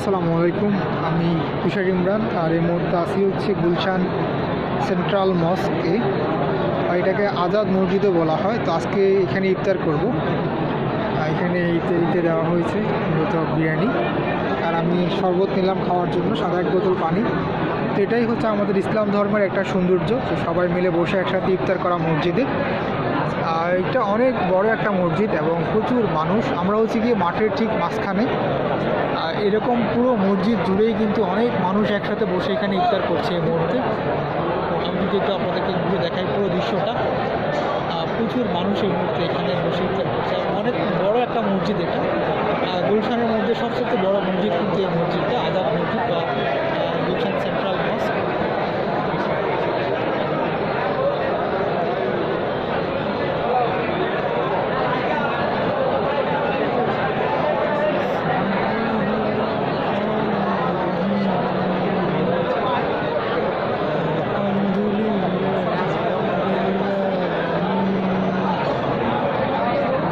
আসসালামু আলাইকুম। আমি তুষার ইমরান, আর এই মুহূর্তে আসি হচ্ছে গুলশান সেন্ট্রাল মস্কে। আর এটাকে আজাদ মসজিদও বলা হয়। তো আজকে এখানে ইফতার করব। এখানে ইফতারিতে দেওয়া হয়েছে মূলত বিরিয়ানি, আর আমি শরবত নিলাম খাওয়ার জন্য, সাদা এক বোতল পানি। তো এটাই হচ্ছে আমাদের ইসলাম ধর্মের একটা সৌন্দর্য, যে সবাই মিলে বসে একসাথে ইফতার করা মসজিদে। আর এটা অনেক বড় একটা মসজিদ এবং প্রচুর মানুষ। আমরা হচ্ছে গিয়ে মাঠের ঠিক মাঝখানে। আর এরকম পুরো মসজিদ জুড়েই কিন্তু অনেক মানুষ একসাথে বসে এখানে ইফতার করছে এই মুহূর্তে। আমি যদি একটু আপনাদেরকে ঘুরে দেখাই পুরো দৃশ্যটা, প্রচুর মানুষ এই মুহূর্তে এখানে বসে ইফতার করছে। অনেক বড় একটা মসজিদ এটা। গুলশানের মধ্যে সবচেয়ে বড় মসজিদ কিন্তু এই মসজিদটা, আজাদ মসজিদ বা গুলশান সেন্ট্রাল মস্ক।